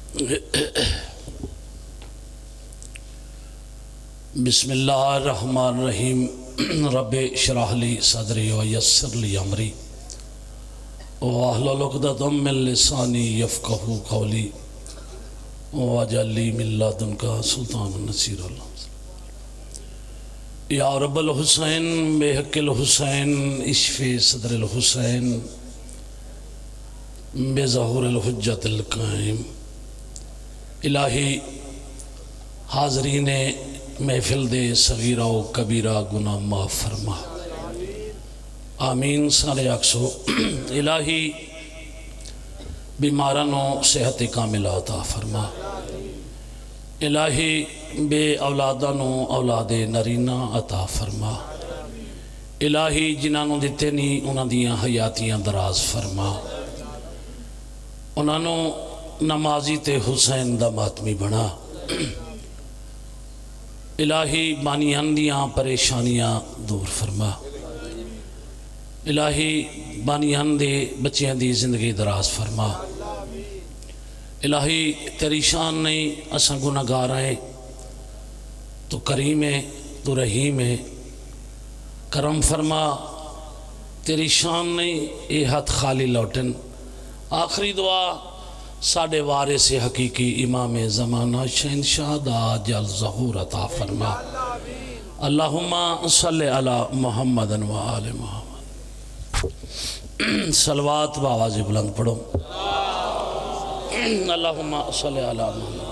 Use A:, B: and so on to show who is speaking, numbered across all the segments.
A: بسم اللہ الرحمن الرحیم رب اشرح لی صدری ویسر لی امری واحلل عقدۃ من لسانی یفقہوا قولی واجعل لی من لدنک سلطانا نصیرا یا رب الحسین بحق الحسین اشفی صدر الحسین بظہور الحجت القائم الہی حاضرین محفل دے صغیرہ و کبیرہ گناہ معاف فرما آمین سارے اکسو الہی بیمارانوں صحت کاملہ عطا فرما الہی بے اولادانوں اولاد نرینہ عطا فرما الہی جنہوں دیتے نہیں انہوں دیاں حیاتیاں دراز فرما انہوں نمازی تے حسین دا ماتمی بنا الہی بانیان دیاں پریشانیاں دور فرما الہی بانیان دے بچیاں دی زندگی دراز فرما الہی تیری شان نہیں اساں گناہگار ہیں تو کریم ہے تو رحیم ہے کرم فرما تیری شان نہیں اے ہاتھ خالی لوٹن آخری دعا ساڑھے وارث حقیقی امام زمانہ شہنشاہ دا جل ظہور عطا فرما اللہم صلی علی محمد و آل محمد صلوات بآواز بلند پڑھو اللہم صلی علی محمد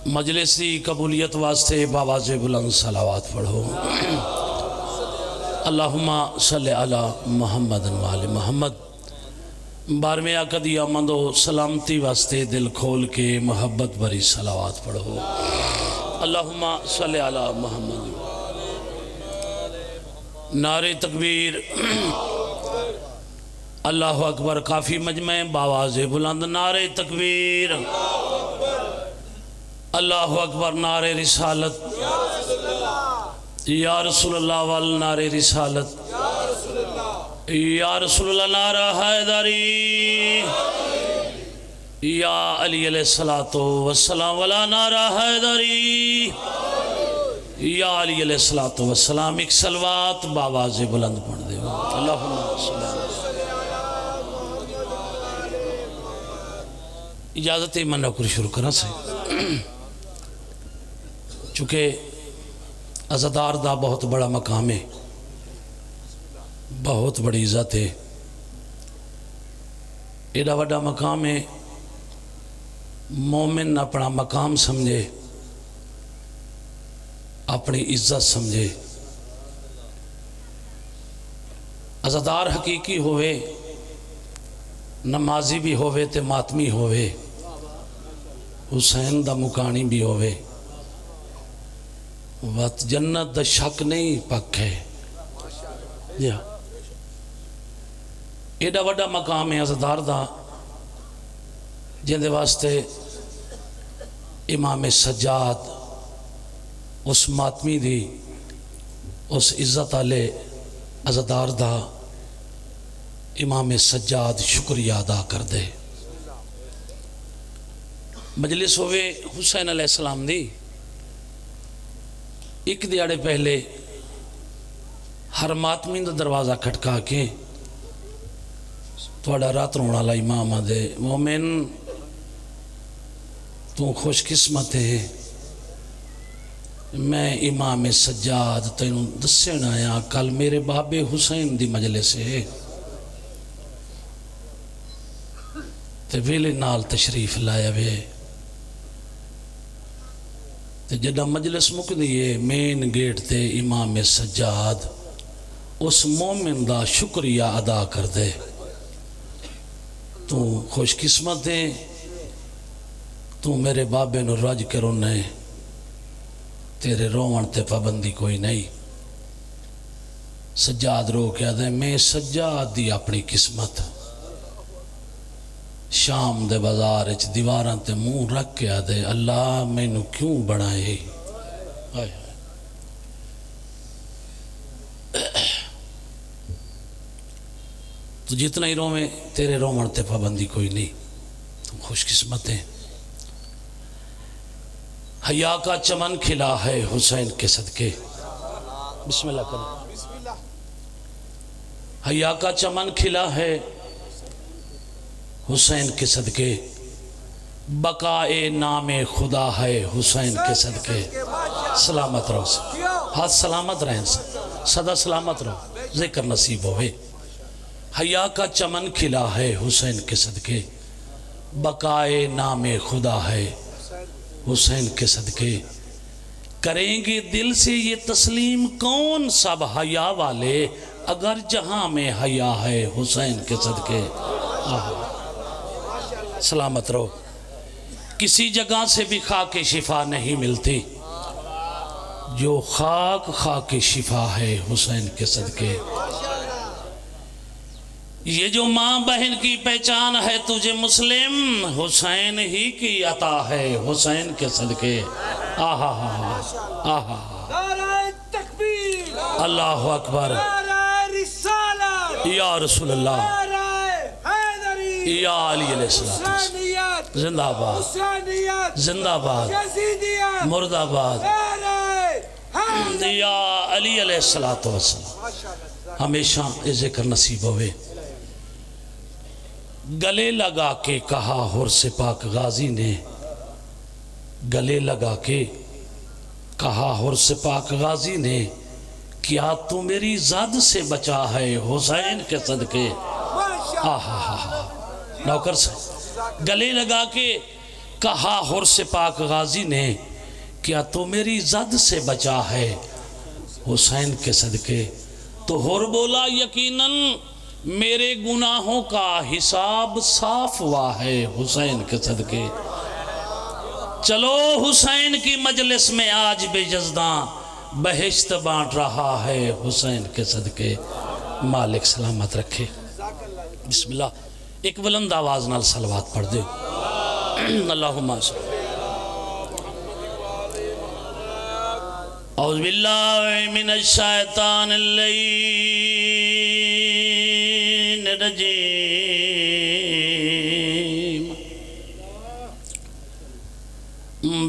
A: مجلسی قبولیت واسطے بآواز بلند صلوات پڑھو اللہم صلی علی محمد و آل محمد بارہویں عقدی امن و سلامتی واسطے دل کھول کے محبت بری صلوات پڑھو اللہم صلی علی محمد نعرہ تکبیر اللہ اکبر کافی مجمع بآواز بلند نعرہ تکبیر اللہ اکبر نعرہ رسالت یا رسول اللہ والنعرہ رسالت یا رسول اللہ نعرہ حیدری یا علی علیہ السلام والا نعرہ حیدری یا علی علیہ السلام ایک صلوات بآواز بلند پڑھ دے اللہم صلی اجازت من نوکر شروع کرنا سے چونکہ عزادار دا بہت بڑا مقام ہے بہت بڑی عزت ہے ایڈا وڈا مقام ہے مومن اپنا مقام سمجھے اپنی عزت سمجھے عزادار حقیقی ہوئے نمازی بھی ہوئے تے ماتمی ہوئے حسین دا مکانی بھی ہوئے وقت جنت دا شک نہیں پک ہے جی ایڈا وڈا مقام ہے عزادار دا جن دے واسطے امام سجاد اس ماتمی دی اس عزت آلے عزادار دا امام سجاد شکریہ ادا کر دے مجلس ہوئے حسین علیہ السلام دی ایک دیاڑے پہلے ہر ماتمی دا دروازہ کھٹکا کے توڑا رات رونا لا امام دے مومن تو خوش قسمت ہے میں امام سجاد تینوں دسین آیا کل میرے بابے حسین دی مجلس ہے تے ویلے نال تشریف لایا وے تے جڑا مجلس مک دیئے مین گیٹ تے امام سجاد اس مومن دا شکریہ ادا کر دے تو خوش قسمت ہے تو میرے بابے نو رج کے رونے تیرے روان تے پابندی کوئی نہیں سجاد رو کیا دے میں سجاد دی اپنی قسمت شام دے بازار اچھ دیواراں تے منہ رکھ کے دے اللہ میں نو کیوں بڑھائے تو جتنا ہی رویں تیرے رومن تے پابندی کوئی نہیں تم خوش قسمت ہیں. حیا کا چمن کھلا ہے حسین کے صدقے. بسم اللہ کریں. حیا کا چمن کھلا ہے حسین کے صدقے، بقائے نام خدا ہے حسین کے صدقے. سلامت رہو، ہاتھ سلامت رہیں، سدا سلامت رہو، ذکر نصیب ہوئے. حیا کا چمن کھلا ہے حسین کے صدقے، بقائے نام خدا ہے حسین کے صدقے. کریں گے دل سے یہ تسلیم کون سب حیا والے، اگر جہاں میں حیا ہے حسین کے صدقے. سلامت رہو. کسی جگہ سے بھی خاک شفا نہیں ملتی، جو خاک شفا ہے حسین کے صدقے. یہ جو ماں بہن کی پہچان ہے تجھے مسلم، حسین ہی کی عطا ہے حسین کے صدقے. آہا آہا. نعرہ تکبیر، اللہ اکبر، یا رسول اللہ، یا علی علیہ السلام. زندہ باد، زندہ باد، مرد آباد، یا علی علیہ السلام. ہمیشہ ذکر نصیب ہوئے. گلے لگا کے کہا حر سے پاک غازی نے، گلے لگا کے کہا حر سے پاک غازی نے، کیا تو میری زد سے بچا ہے حسین کے صدقے. نوکر سے گلے لگا کے کہا حر سے پاک غازی نے، کیا تو میری زد سے بچا ہے حسین کے صدقے. تو حر بولا یقیناً میرے گناہوں کا حساب صاف ہوا ہے حسین کے صدقے. چلو حسین کی مجلس میں آج بے جزداں بہشت بانٹ رہا ہے حسین کے صدقے. مالک سلامت رکھے. بسم اللہ. ایک بلند آواز نال صلوات پڑھ دے. اللہم صلی. اعوذ باللہ من الشیطان اللعین الرجیم.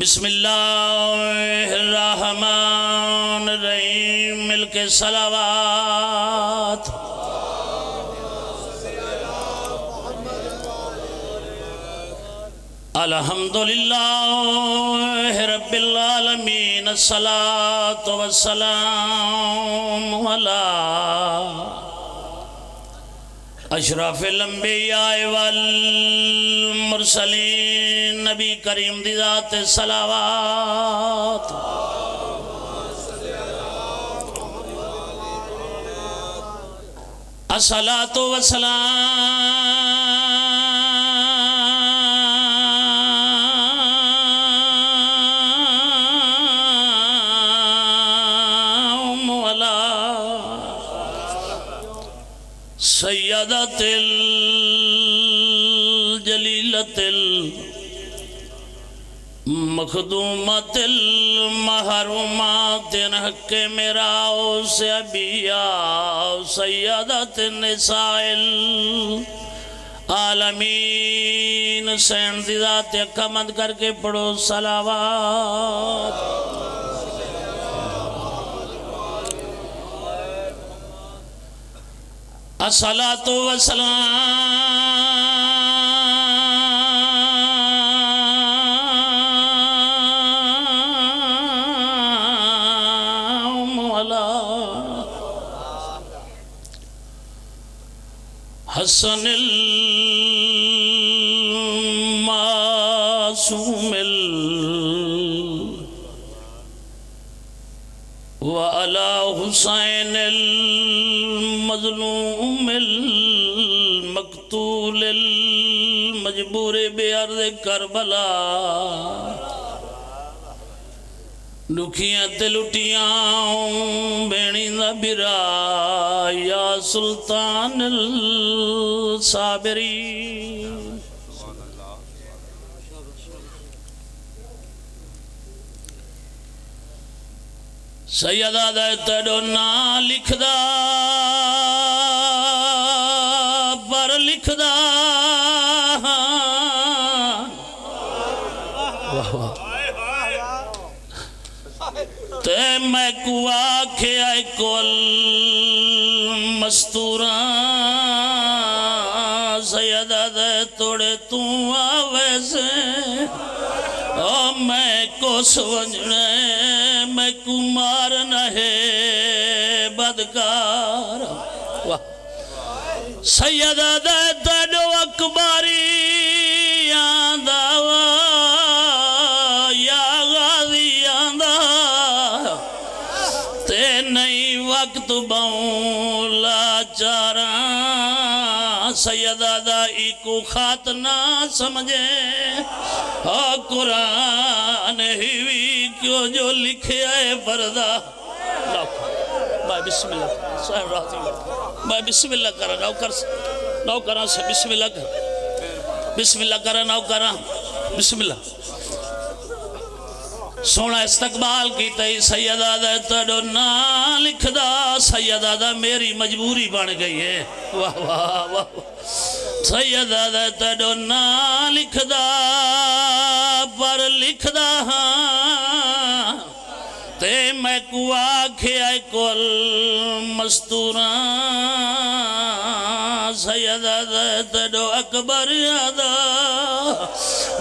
A: بسم اللہ الرحمن الرحیم. مل کے صلوات. الحمدللہ رب العالمین، الصلاة والسلام علی اشرف الانبیاء والمرسلین. نبی کریم دی ذات صلوات. الصلاة والسلام سیدت الجلیلت المخدومت المحرومات حق میرا سے ابیا سیدت النساء العالمین. سین دی ذات اکھا مند کر کے پڑھو صلوات. الصلاة والسلام على حسن المعصوم وعلى حسین المظلوم المقتول المجبور بارض کربلا. دکھیاں تے لٹیاں بینی دا برا یا سلطان الصابرین. سیدہ دا تڑو نا لکھ دا پر لکھ دا واہ واہ تے میں کو آکھے آئے کول مستوراں سیدہ دے توڑے تو آوے سے او میں کو سونجنے میں کو مارنا ہے بدکار سیدہ دے تیڑو اکباری آنداوا یا غازی آندہ تے نئی وقت بولا چاراں سیدہ دائی کو خات نہ سمجھے قرآن ہی کیوں جو لکھے آئے پردہ بھائی بسم اللہ صاحب راضی بھائی بسم اللہ کرا نو کرا سے بسم اللہ کرا بسم اللہ کرا نو کرا بسم اللہ سونا استقبال کی تئی سیدہ دا تڑو نا لکھ دا سیدہ دا میری مجبوری بن گئی ہے واہ واہ واہ سیدہ دا تڑو نا لکھ دا پر لکھ دا ہاں تے میں کو آکھے آئے کول مستوراں سیدہ دا تڑو اکبر یادا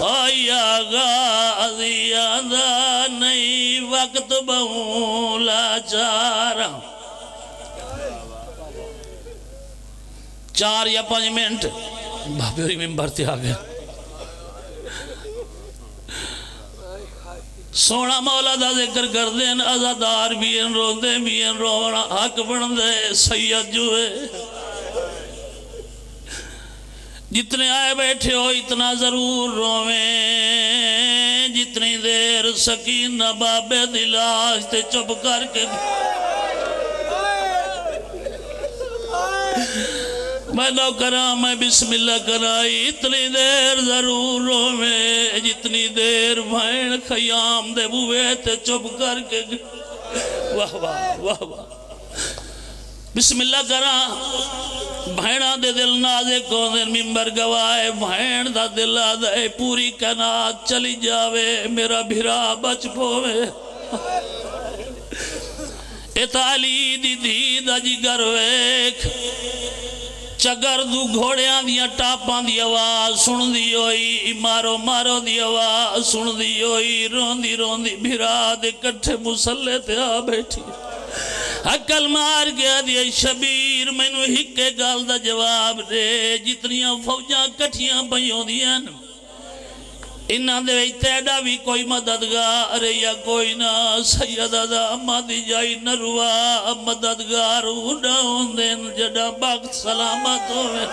A: آیا غازی آدھا نئی وقت بولا چارا 4 یا 5 منٹ بابے ہوئی ممبر تے آ گیا سونا مولا دا ذکر کر دین ازادار بھی ان رو دے بھی ان رونا حق بن دے سید جو ہے جتنے آئے بیٹھے ہو اتنا ضرور رویں جتنی دیر سکینہ بابے دلاش تے چپ کر کے میں نو کرا میں بسم اللہ کرائی اتنی دیر ضرور رویں جتنی دیر بھائن خیام دے بوے تے چپ کر کے واہ واہ واہ واہ بسم اللہ کرا بھائنہ دے دل نازے کو دن ممبر گوائے بھائن دا دل آدھے پوری کنات چلی جاوے میرا بھرا بچ پوے اتالی دی دی دا جگر ویک چگر دو گھوڑیاں دیا ٹاپاں دی آواز سن دی ہوئی مارو مارو دی آواز سن دی ہوئی روندی روندی بھرا دے کٹھے مسلے تے آ بیٹھی عقل مار گیا دیا شبیر میں نو ہکے گال دا جواب دے جتنیاں فوجاں کٹھیاں پہیوں دیا انہاں دے تیڑا بھی کوئی مددگار یا کوئی نہ سیدہ دا اما دی جائی نروا مددگار اڈا ہوندین جڑا وقت سلامت ہوئے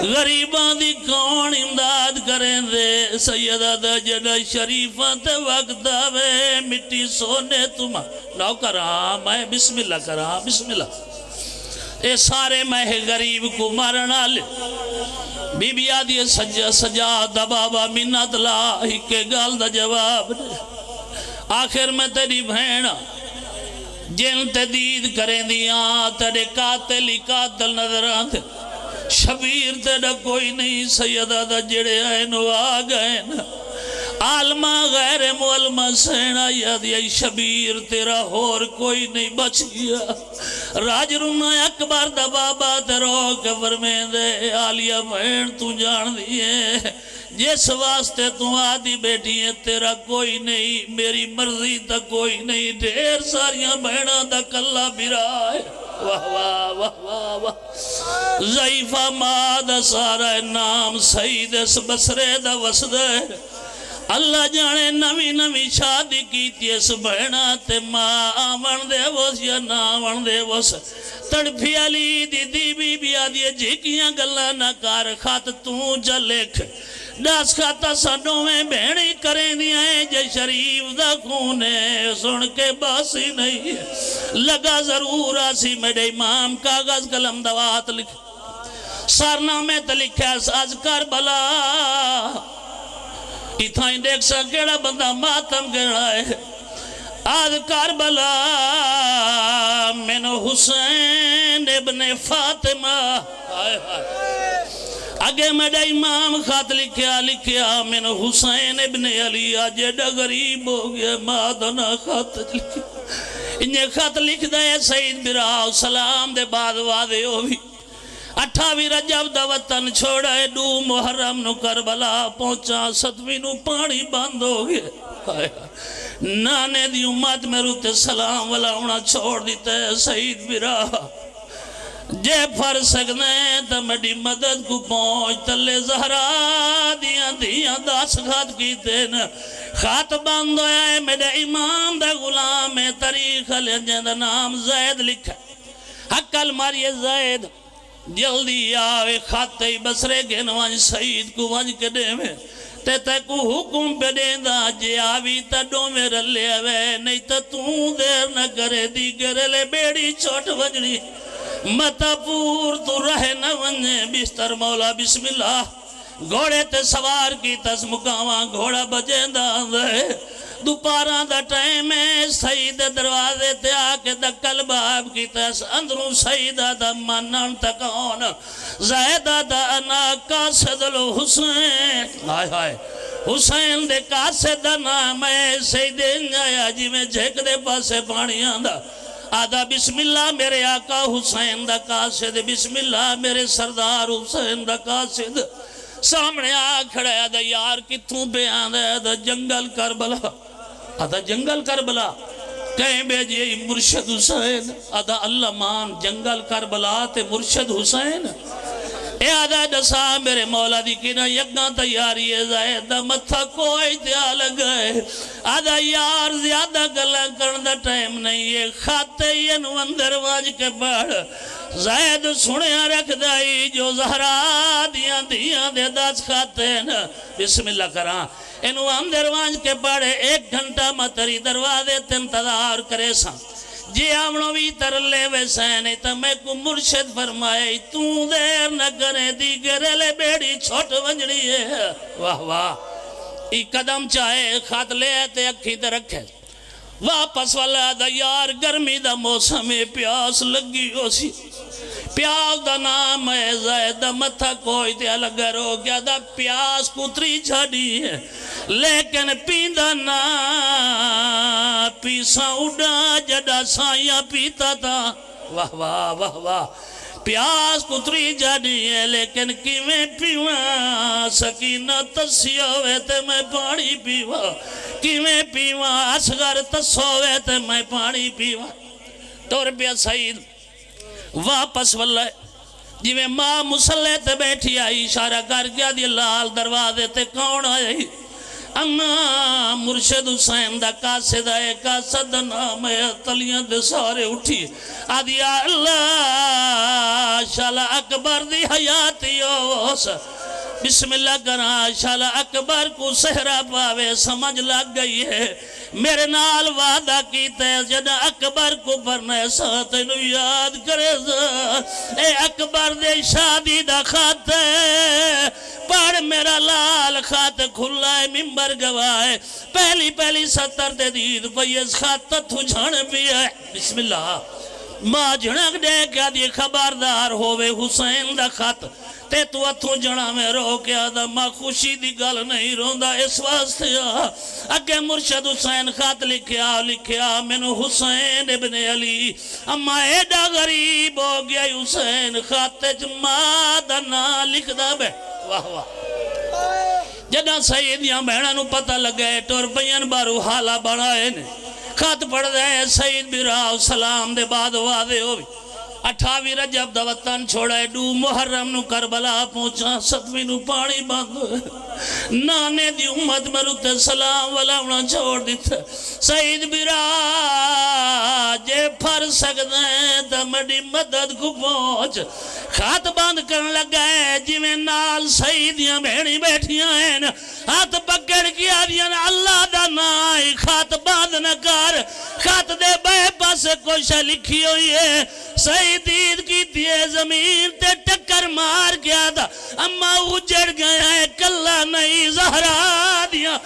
A: غریبان دی کون امداد کریں دے سیدہ دا جڑا شریفہ تے وقت آوے مٹی سونے تمہاں نو کرا میں بسم اللہ کرا بسم اللہ اے سارے میں غریب کو مارنا لے بی بی آدھی سجادہ بابا منت لا ہی کے گال دا جواب دے آخر میں تیری بھینا جن تے دید کریں دیاں تیرے قاتلی قاتل نظر آتے شبیر تیرا کوئی نہیں سیدہ دا جڑے آئے نو آگئے علما غیر معلمہ سینہ یاد یہ شبیر تیرا ہور کوئی نہیں بچ گیا راج رونا اکبر دا بابا تیرو کفر میں دے آلیہ بہن تو جان دیئے جس واسطے تو آدھی بیٹھی ہے تیرا کوئی نہیں میری مرضی تا کوئی نہیں ڈھیر ساریاں بہنہ دا کلہ برائے واہ واہ واہ واہ واہ ضعیفہ ماد سارا نام سید اس بسرے دا وسدے اللہ جانے نوی نوی شادی کی تیس بہنا تے ماں آمن دے وس یا نا آمن دے وس تڑپی علی دی دی بی بی آدھی جھکیاں گلہ نہ کار خات تو جلک ڈاس خاتا سنوں میں بہنی کریں دیا ہے جے شریف دا خونے سن کے باسی نہیں لگا ضرور آسی میرے امام کاغذ قلم دوات لکھ سارنامے تلکھا از کربلا اتھائیں دیکھ سا کیڑا بندہ ماتم کیڑا ہے آد کربلا من حسین ابن فاطمہ آگے میرا امام خط لکھیا من حسین ابن علی آج ایڈا غریب ہو گیا مادنا خط لکھیا انہیں خط لکھ دے سید براؤ سلام دے بعد وعدے ہوئی 28 رجب دا وطن چھوڑا ہے 2 محرم نو کربلا پہنچا 7ویں نو پانی بند ہو گیا نانے دی امت میں روتے سلام والا ہونا چھوڑ دیتے سید براؤ جے پھر سکنے تا میری مدد کو پہنچ تلے زہرا دیاں 10 خط کیتے نا خط بند ہویا ہے میرے امام دا غلام ہے تاریخ لنجن دا نام زید لکھا حقل ماریے زید جلدی آوے خط بسرے گنوان سعید کو ونج کے دے میں تے کو حکم پہ دے دا جے آوی تا ڈو میں رلے ہوئے نہیں تا توں دیر نہ کرے دیگر لے بیڑی چھوٹ وجنی متا پور تو رہے نہ ونجے بستر مولا بسم اللہ گھوڑے تے سوار کی تس مقامہ گھوڑا بجیں دا دے دوپاراں دا ٹائم ہے سعید دروازے تے آکے دا قلباب کی تس اندروں سعیدہ دا منن تکون زیدہ دا انا قاسد الحسین آئے آئے حسین دے قاسد نام ہے سیدین جایا جی میں جھیک دے پاسے پانیاں دا آدھا بسم اللہ میرے آقا حسین دا قاسد بسم اللہ میرے سردار حسین دا قاسد سامنے آ کھڑا ہے آدھا یار کتوں پہ آدھا آدھا جنگل کربلا آدھا جنگل کربلا کہیں بیجئے مرشد حسین آدھا علمان جنگل کربلا تے مرشد حسین اے آدھا دسا میرے مولا دی کنا یکنا تیاری ہے زائدہ متھا کوئی تیا لگئے آدھا یار زیادہ گلہ کرنا ٹائم نہیں ہے خاتے ینو اندر واج کے پڑھ زائد سنیا رکھ دائی جو زہرا دیاں دے 10 خاتے ہیں بسم اللہ کران انو اندر واج کے پڑھے 1 گھنٹہ متری دروازے انتظار کرے ساں جی آمنو بھی ترلے ویسے تا میں کو مرشد فرمائے توں دیر نہ کرے دیگر لے بیڑی چھوٹ ونجنی ہے واہ واہ ای قدم چاہے خط لے تے اکھی تے رکھے واپس والا دا یار گرمی دا موسم پیاس لگی ہو سی پیاس دا نام ہے زیدہ متھا کوئی تے الگ رو گیا دا پیاس کتری جھڑی ہے لیکن پیندہ نا پیسا اڑا جڑا سائیاں پیتا تھا واہ واہ واہ واہ پیاس کتری جڑی ہے لیکن کیویں پیواں سکینہ تسی ہوئے تے میں پانی پیواں کیویں پیواں اصغر تس ہوئے تے میں پانی پیواں ٹور پیا سعید واپس واللہ جی میں ماں مسلح تے بیٹھی آئی اشارہ کر گیا دی لال دروازے تے کون آئی اما مرشد حسین دا قاسد ہے قاسد نام ہے تلیاں دے سارے اٹھی آدھیا اللہ شالا اکبر دی حیاتی اوس بسم اللہ کرا شالا اکبر کو سہرہ پاوے سمجھ لگ گئی ہے میرے نال وعدہ کیتے جنہ اکبر کو پرنے ساتھ انہوں یاد کرے اے اکبر دے شادی دا خط پڑھ میرا لال خط کھلا ہے ممبر گواہ پہلی 70 دے دید کوئی اس خط تو جھن بھی ہے بسم اللہ ماں جھنک دے کیا دی خبردار ہوئے حسین دا خط تے تو اتھو جنا میں رو کے آدھا ماں خوشی دی گل نہیں روندہ اس واسطے اگے مرشد حسین خط لکھیا من حسین ابن علی اما ایڈا غریب ہو گیا حسین خط ماں دا نا لکھ دا بے واہ واہ جدہ سیدیاں بہنہ نو پتہ لگے ٹور پین بارو حالہ بڑھائے نے خط پڑھ دے سید براؤ سلام دے بعد وعدے ہوئی 28 رجب دا وطن چھوڑے 2 محرم نو کربلا پہنچا 7ویں نو پانی بند نانے دی امت مروتے سلام والا انہاں چھوڑ دیتا سید براؤ جے پھر سکدیں تا مڈی مدد کو پہنچ خط بند کرن لگا ہے جی میں نال سیدیاں بہنی بیٹھیاں ہیں ہاتھ پکڑ کیا دیاں اللہ دا نائی خط بند نہ کر خط دے بے پاس کچھ لکھی ہوئی ہے سیدید کی دیئے زمین تے ٹکر مار گیا تھا اما اجڑ گیا ہے کلہ نہیں زہرا دیا